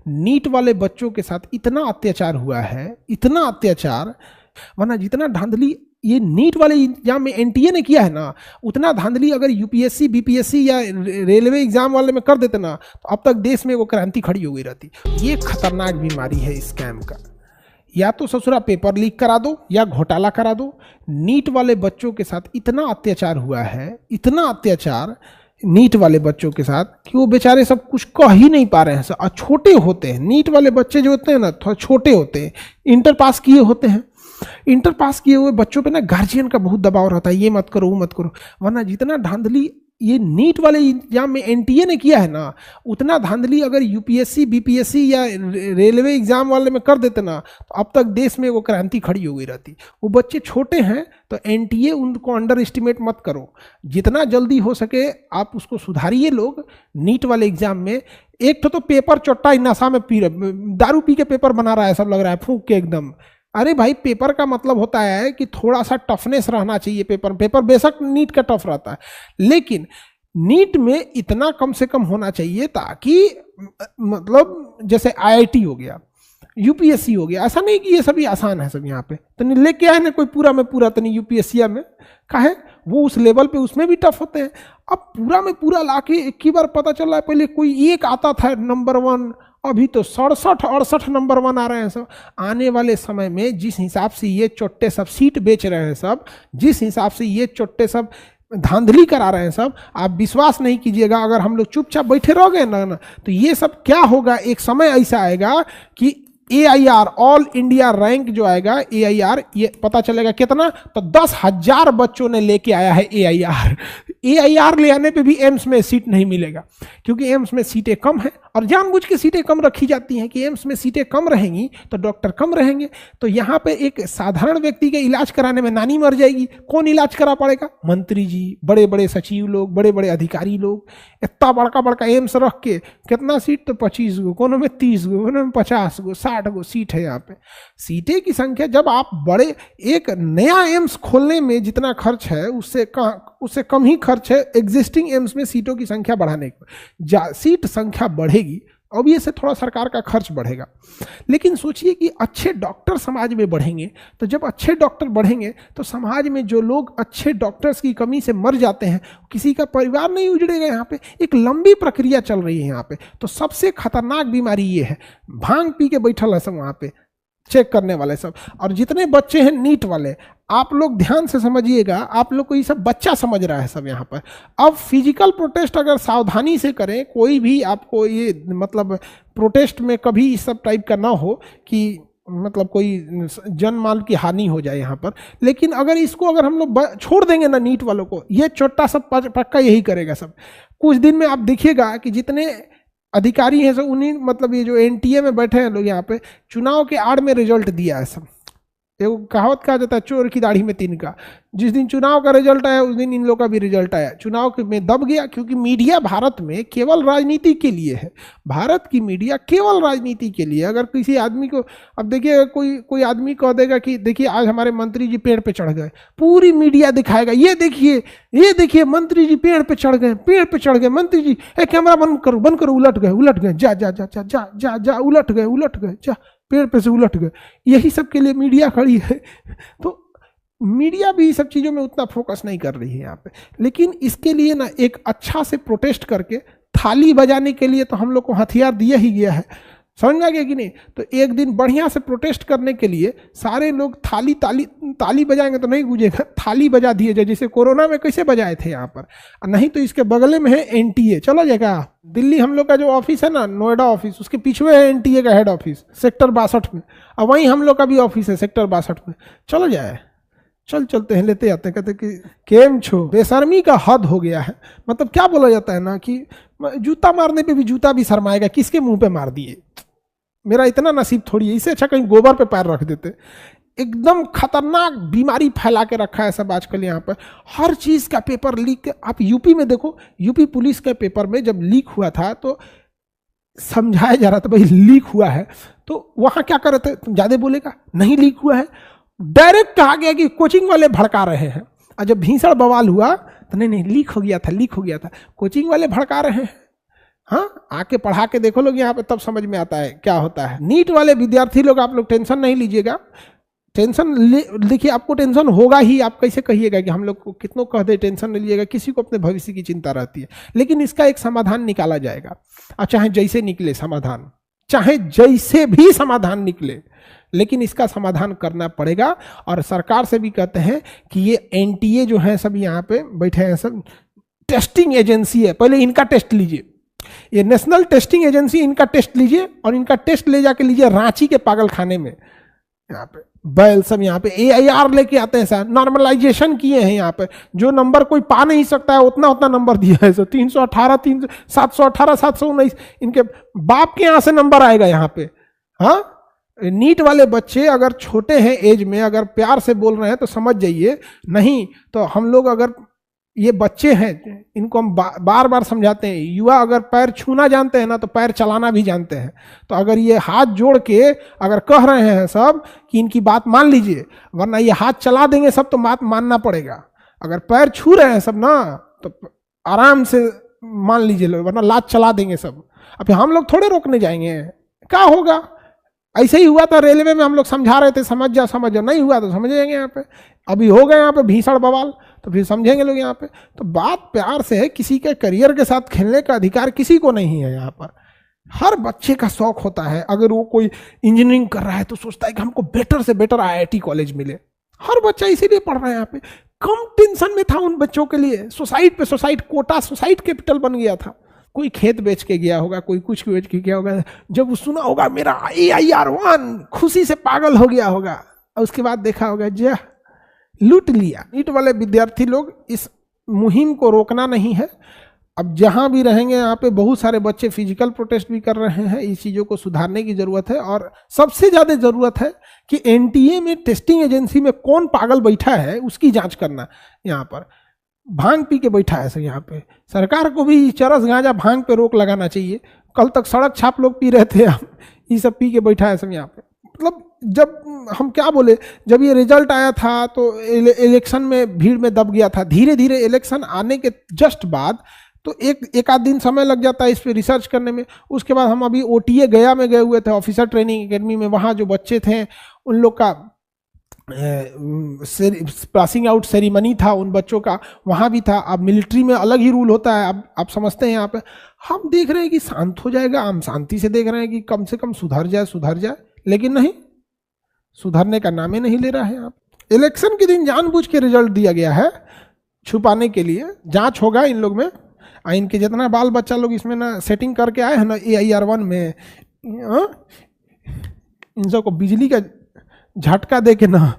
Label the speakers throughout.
Speaker 1: NEET वाले बच्चों के साथ इतना अत्याचार हुआ है, इतना अत्याचार, वरना जितना धांधली ये नीट वाले एग्जाम में एनटीए ने किया है ना, उतना धांधली अगर यूपीएससी बीपीएससी या रेलवे एग्जाम वाले में कर देते ना, तो अब तक देश में वो क्रांति खड़ी हो गई रहती। ये खतरनाक बीमारी है स्कैम का। या तो ससुरा पेपर लीक करा दो या घोटाला करा दो। नीट वाले बच्चों के साथ इतना अत्याचार हुआ है, इतना अत्याचार नीट वाले बच्चों के साथ कि वो बेचारे सब कुछ कह ही नहीं पा रहे हैं। और छोटे होते हैं नीट वाले बच्चे जो होते हैं ना, थोड़ा छोटे होते हैं, इंटर पास किए होते हैं। इंटर पास किए हुए बच्चों पे ना गार्जियन का बहुत दबाव रहता है, ये मत करो वो मत करो। वरना जितना धांधली ये नीट वाले एग्जाम में एनटीए ने किया है ना, उतना धांधली अगर यूपीएससी बीपीएससी या रेलवे एग्जाम वाले में कर देते ना, तो अब तक देश में वो क्रांति खड़ी हो गई रहती। वो बच्चे छोटे हैं तो एनटीए उनको अंडर एस्टिमेट मत करो, जितना जल्दी हो सके आप उसको सुधारिए। लोग नीट वाले एग्जाम में एक तो पेपर चोट्टा नशा में पी रहे, दारू पी के पेपर बना रहा है, सब लग रहा है फूंक के एकदम। अरे भाई, पेपर का मतलब होता है कि थोड़ा सा टफनेस रहना चाहिए पेपर बेशक नीट का टफ रहता है, लेकिन नीट में इतना कम से कम होना चाहिए ताकि मतलब जैसे आईआईटी हो गया, यूपीएससी हो गया, ऐसा नहीं कि ये सभी आसान है सब यहाँ पे। तो नहीं लेके आए ना कोई पूरा में पूरा, तो नहीं यूपीएससी में काहे वो उस लेवल पे उसमें भी टफ होते हैं। अब पूरा में पूरा लाके एक ही बार पता चल रहा है, पहले कोई एक आता था नंबर 1, अभी तो 67-68 नंबर 1 आ रहे हैं सब। आने वाले समय में जिस हिसाब से ये चोट्टे सब सीट बेच रहे हैं सब, जिस हिसाब से ये चोट्टे सब धांधली करा रहे हैं सब, आप विश्वास नहीं कीजिएगा। अगर हम लोग चुपचाप बैठे रह गए ना तो ये सब क्या होगा, एक समय ऐसा आएगा कि AIR ऑल इंडिया रैंक जो आएगा AIR, ये पता चलेगा कितना, तो 10,000 बच्चों ने लेके आया है AIR ले आने पे भी एम्स में सीट नहीं मिलेगा, क्योंकि एम्स में सीटें कम हैं और जानबूझ के सीटें कम रखी जाती हैं कि एम्स में सीटें कम रहेंगी तो डॉक्टर कम रहेंगे। तो यहाँ पे एक साधारण व्यक्ति के इलाज कराने में नानी मर जाएगी, कौन इलाज करा पड़ेगा? मंत्री जी, बड़े बड़े सचिव लोग, बड़े बड़े अधिकारी लोग। इतना बड़का बड़का एम्स रख के कितना सीट, तो 25 गो, कोनो में 30 गो, कोनो में 50 गो, 60 गो सीट है यहाँ पे। सीटें की संख्या, जब आप बड़े एक नया एम्स खोलने में जितना खर्च है उससे कम ही खर्च है एग्जिस्टिंग एम्स में सीटों की संख्या बढ़ाने का। सीट संख्या बढ़ेगी, अब ये से थोड़ा सरकार का खर्च बढ़ेगा। लेकिन सोचिए कि अच्छे डॉक्टर समाज में बढ़ेंगे, तो जब अच्छे डॉक्टर बढ़ेंगे तो समाज में जो लोग अच्छे डॉक्टर्स की कमी से मर जाते हैं, किसी का परिवार नहीं उजड़ेगा। यहाँ पे एक लंबी प्रक्रिया चल रही है यहाँ पे। तो सबसे खतरनाक बीमारी ये है, भांग पी के बैठल है सब वहाँ पे चेक करने वाले सब। और जितने बच्चे हैं नीट वाले, आप लोग ध्यान से समझिएगा, आप लोग को ये सब बच्चा समझ रहा है सब यहाँ पर। अब फिजिकल प्रोटेस्ट अगर सावधानी से करें, कोई भी आपको ये मतलब प्रोटेस्ट में कभी इस सब टाइप का ना हो कि मतलब कोई जन माल की हानि हो जाए यहाँ पर। लेकिन अगर इसको अगर हम लोग छोड़ देंगे ना नीट वालों को, ये चोट्टा सब पक्का यही करेगा सब। कुछ दिन में आप देखिएगा कि जितने अधिकारी हैं सब उन्हीं, मतलब ये जो एनटीए में बैठे हैं लोग यहाँ पे, चुनाव के आड़ में रिजल्ट दिया है सब। एक कहावत कहा जाता है, चोर की दाढ़ी में तिनका। जिस दिन चुनाव का रिजल्ट आया उस दिन इन लोग का भी रिजल्ट आया। चुनाव में दब गया, क्योंकि मीडिया भारत में केवल राजनीति के लिए है। भारत की मीडिया केवल राजनीति के लिए। अगर किसी आदमी को, अब देखिए कोई आदमी कह देगा कि देखिए आज हमारे मंत्री जी पेड़ पे चढ़ गए, पूरी मीडिया दिखाएगा, ये देखिए मंत्री जी पेड़ पे चढ़ गए मंत्री जी, कैमरा बंद करो, उलट गए, जा उलट गए, जा पेड़ पे से उलट गए। यही सब के लिए मीडिया खड़ी है। तो मीडिया भी सब चीज़ों में उतना फोकस नहीं कर रही है यहाँ पे। लेकिन इसके लिए ना एक अच्छा से प्रोटेस्ट करके थाली बजाने के लिए तो हम लोग को हथियार दिया ही गया है, समझ में आ गया कि नहीं? तो एक दिन बढ़िया से प्रोटेस्ट करने के लिए सारे लोग ताली बजाएंगे तो नहीं गूंजेगा, थाली बजा दिए जाए, जैसे कोरोना में कैसे बजाए थे यहाँ पर। नहीं तो इसके बगल में है एनटीए, चला जाएगा। दिल्ली हम लोग का जो ऑफिस है ना, नोएडा ऑफिस, उसके पीछे है एनटीए का हेड ऑफिस सेक्टर 62 में, और वहीं हम लोग का भी ऑफिस है सेक्टर 62 में। चलो जाए, चलते हैं, लेते आते हैं। कहते कि केम छो, बेशर्मी का हद हो गया है। मतलब क्या बोला जाता है ना कि जूता मारने पे भी जूता भी शर्माएगा, किसके मुंह पे मार दिए, मेरा इतना नसीब थोड़ी है, इससे अच्छा कहीं गोबर पे पैर रख देते। एकदम खतरनाक बीमारी फैला के रखा है सब आजकल यहाँ पर। हर चीज़ का पेपर लीक। आप यूपी में देखो, यूपी पुलिस के पेपर में जब लीक हुआ था तो समझाया जा रहा था भाई लीक हुआ है, तो वहाँ क्या कर रहे थे, तुम ज़्यादा बोलेगा, नहीं लीक हुआ है। डायरेक्ट कहा गया कि कोचिंग वाले भड़का रहे हैं। और जब भीषण बवाल हुआ तो नहीं लीक हो गया था, कोचिंग वाले भड़का रहे हैं। हाँ, आके पढ़ा के देखो लोग यहाँ पे, तब समझ में आता है क्या होता है। नीट वाले विद्यार्थी लोग, आप लोग टेंशन नहीं लीजिएगा। टेंशन देखिए, आपको टेंशन होगा ही, आप कैसे कहिएगा कि हम लोग को कितनों कह दे टेंशन नहीं लीजिएगा, किसी को अपने भविष्य की चिंता रहती है। लेकिन इसका एक समाधान निकाला जाएगा, और चाहे जैसे निकले समाधान, चाहे जैसे भी समाधान निकले, लेकिन इसका समाधान करना पड़ेगा। और सरकार से भी कहते हैं कि ये एनटीए जो है सब यहाँ पे बैठे हैं, सब टेस्टिंग एजेंसी है, पहले इनका टेस्ट लीजिए, ये नेशनल टेस्टिंग एजेंसी, इनका टेस्ट लीजिए, और इनका टेस्ट ले जाके लीजिए रांची के पागल खाने में। यहाँ पे बैल सब यहाँ पे AIR लेके आते हैं सर, नॉर्मलाइजेशन किए हैं यहाँ पे, जो नंबर कोई पा नहीं सकता है उतना उतना नंबर दिया है सर, 318 718 719, इनके बाप के यहाँ से नंबर आएगा यहाँ पे। हाँ, नीट वाले बच्चे अगर छोटे हैं एज में, अगर प्यार से बोल रहे हैं तो समझ जाइए, नहीं तो हम लोग, अगर ये बच्चे हैं इनको हम बार बार समझाते हैं, युवा अगर पैर छूना जानते हैं ना तो पैर चलाना भी जानते हैं। तो अगर ये हाथ जोड़ के अगर कह रहे हैं सब कि इनकी बात मान लीजिए, वरना ये हाथ चला देंगे सब तो बात मानना पड़ेगा। अगर पैर छू रहे हैं सब ना तो आराम से मान लीजिए, वरना लात चला देंगे सब। अब हम लोग थोड़े रोकने जाएंगे, क्या होगा? ऐसे ही हुआ था रेलवे में, हम लोग समझा रहे थे समझ जाओ समझ जाओ, नहीं हुआ तो समझ जाएंगे यहाँ पे। अभी हो गए यहाँ पे भीषण बवाल, तो फिर समझेंगे लोग यहाँ पे। तो बात प्यार से है, किसी के करियर के साथ खेलने का अधिकार किसी को नहीं है यहाँ पर। हर बच्चे का शौक होता है, अगर वो कोई इंजीनियरिंग कर रहा है तो सोचता है कि हमको बेटर से बेटर IIT कॉलेज मिले। हर बच्चा इसीलिए पढ़ रहा है यहाँ पे। कम टेंशन में था उन बच्चों के लिए, सोसाइटी पे सोसाइटी, कोटा सोसाइटी कैपिटल बन गया था। कोई खेत बेच के गया होगा, कोई कुछ बेच के गया होगा, जब वो सुना होगा मेरा AIR1, खुशी से पागल हो गया होगा, और उसके बाद देखा होगा जा लूट लिया। नीट वाले विद्यार्थी लोग, इस मुहिम को रोकना नहीं है। अब जहां भी रहेंगे यहाँ पे बहुत सारे बच्चे फिजिकल प्रोटेस्ट भी कर रहे हैं, इस चीज़ों को सुधारने की ज़रूरत है। और सबसे ज़्यादा ज़रूरत है कि NTA में टेस्टिंग एजेंसी में कौन पागल बैठा है उसकी जांच करना। यहाँ पर भांग पी के बैठा है सर, यहाँ पे सरकार को भी चरस गांजा भांग पे रोक लगाना चाहिए। कल तक सड़क छाप लोग पी रहे थे, ये सब पी के बैठा है सब यहाँ पे। मतलब जब हम क्या बोले, जब ये रिजल्ट आया था तो इलेक्शन में भीड़ में दब गया था। धीरे धीरे इलेक्शन आने के जस्ट बाद तो एक आध दिन समय लग जाता है इस पर रिसर्च करने में। उसके बाद हम अभी OTA गया में गए हुए थे, ऑफिसर ट्रेनिंग एकेडमी में। वहाँ जो बच्चे थे उन लोग का पासिंग आउट सेरेमनी था, उन बच्चों का वहाँ भी था। अब मिलिट्री में अलग ही रूल होता है, अब आप समझते हैं। यहाँ पे हम देख रहे हैं कि शांत हो जाएगा, हम शांति से देख रहे हैं कि कम से कम सुधर जाए, लेकिन नहीं, सुधरने का नाम ही नहीं ले रहा है। आप इलेक्शन के दिन जानबूझ के रिजल्ट दिया गया है छुपाने के लिए। जांच होगा इन लोग में, इनके जितना बाल बच्चा लोग इसमें ना सेटिंग करके आए हैं ना AIR1 में, इन सबको बिजली का झटका दे के ना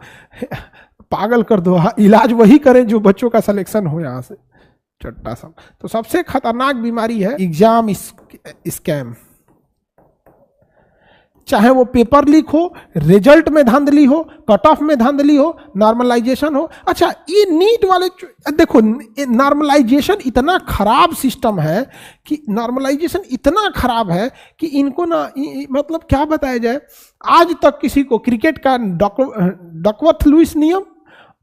Speaker 1: पागल कर दो। इलाज वही करें जो बच्चों का सिलेक्शन हो यहाँ से, चट्टा सब। तो सबसे खतरनाक बीमारी है एग्जाम स्कैम। चाहे वो पेपर लीक हो, रिजल्ट में धांधली हो, कट ऑफ में धांधली हो, नॉर्मलाइजेशन हो। अच्छा, ये नीट वाले देखो, नॉर्मलाइजेशन इतना खराब सिस्टम है कि नॉर्मलाइजेशन इतना खराब है कि इनको ना मतलब क्या बताया जाए। आज तक किसी को क्रिकेट का डकवर्थ लुईस नियम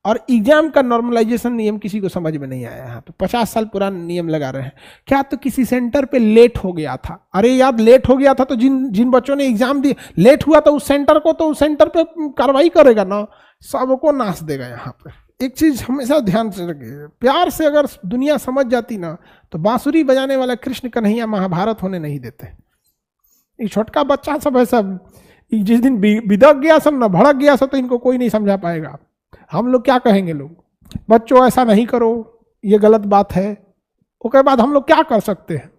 Speaker 1: और एग्जाम का नॉर्मलाइजेशन नियम किसी को समझ में नहीं आया। यहाँ पे 50 साल पुराना नियम लगा रहे हैं। क्या तो किसी सेंटर पे लेट हो गया था, अरे यार लेट हो गया था तो जिन बच्चों ने एग्जाम दिए लेट हुआ तो उस सेंटर को, तो उस सेंटर पे कार्रवाई करेगा ना, सबको नाश देगा। यहाँ पे एक चीज हमेशा ध्यान से रखिए, प्यार से अगर दुनिया समझ जाती ना तो बांसुरी बजाने वाला कृष्ण कन्हैया महाभारत होने नहीं देते। ये छोटका बच्चा सब है, सब जिस दिन बिदक गया सब ना, भड़क गया सब, तो इनको कोई नहीं समझा पाएगा। हम लोग क्या कहेंगे, लोग बच्चों ऐसा नहीं करो, ये गलत बात है, उसके बाद हम लोग क्या कर सकते हैं?